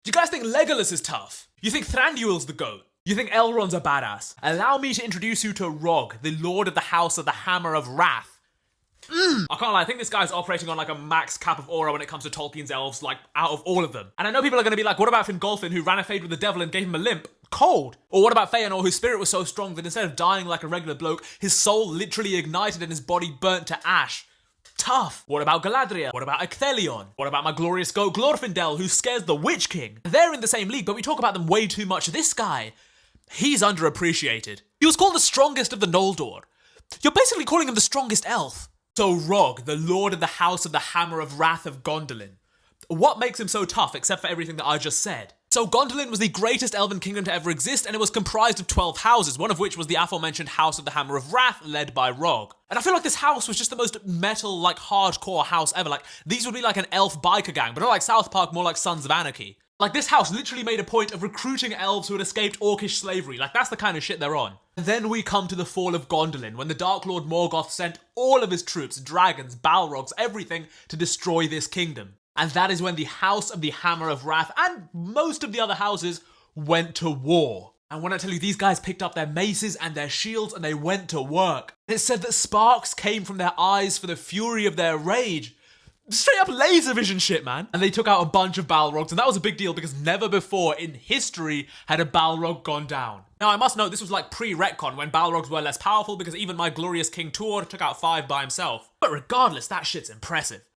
Do you guys think Legolas is tough? You think Thranduil's the GOAT? You think Elrond's a badass? Allow me to introduce you to Rog, the Lord of the House of the Hammer of Wrath. I can't lie, I think this guy's operating on like a max cap of aura when it comes to Tolkien's elves, like out of all of them. And I know people are going to be like, what about Fingolfin, who ran a fade with the devil and gave him a limp? Cold. Or what about Feanor, whose spirit was so strong that instead of dying like a regular bloke, his soul literally ignited and his body burnt to ash? Tough. What about Galadriel? What about Ecthelion? What about my glorious goat Glorfindel, who scares the Witch King? They're in the same league, but we talk about them way too much. This guy, he's underappreciated. He was called the strongest of the Noldor. You're basically calling him the strongest elf. So Rog, the Lord of the House of the Hammer of Wrath of Gondolin. What makes him so tough, except for everything that I just said? So Gondolin was the greatest elven kingdom to ever exist, and it was comprised of 12 houses, one of which was the aforementioned House of the Hammer of Wrath, led by Rog. And I feel like this house was just the most metal, like hardcore house ever. Like, these would be like an elf biker gang, but not like South Park, more like Sons of Anarchy. Like, this house literally made a point of recruiting elves who had escaped orcish slavery. Like, that's the kind of shit they're on. And then we come to the fall of Gondolin, when the Dark Lord Morgoth sent all of his troops, dragons, Balrogs, everything, to destroy this kingdom. And that is when the House of the Hammer of Wrath, and most of the other houses, went to war. And when I tell you, these guys picked up their maces and their shields and they went to work. It said that sparks came from their eyes for the fury of their rage. Straight up laser vision shit, man. And they took out a bunch of Balrogs, and that was a big deal because never before in history had a Balrog gone down. Now, I must note, this was like pre-retcon when Balrogs were less powerful because even my glorious King Tuor took out 5 by himself. But regardless, that shit's impressive.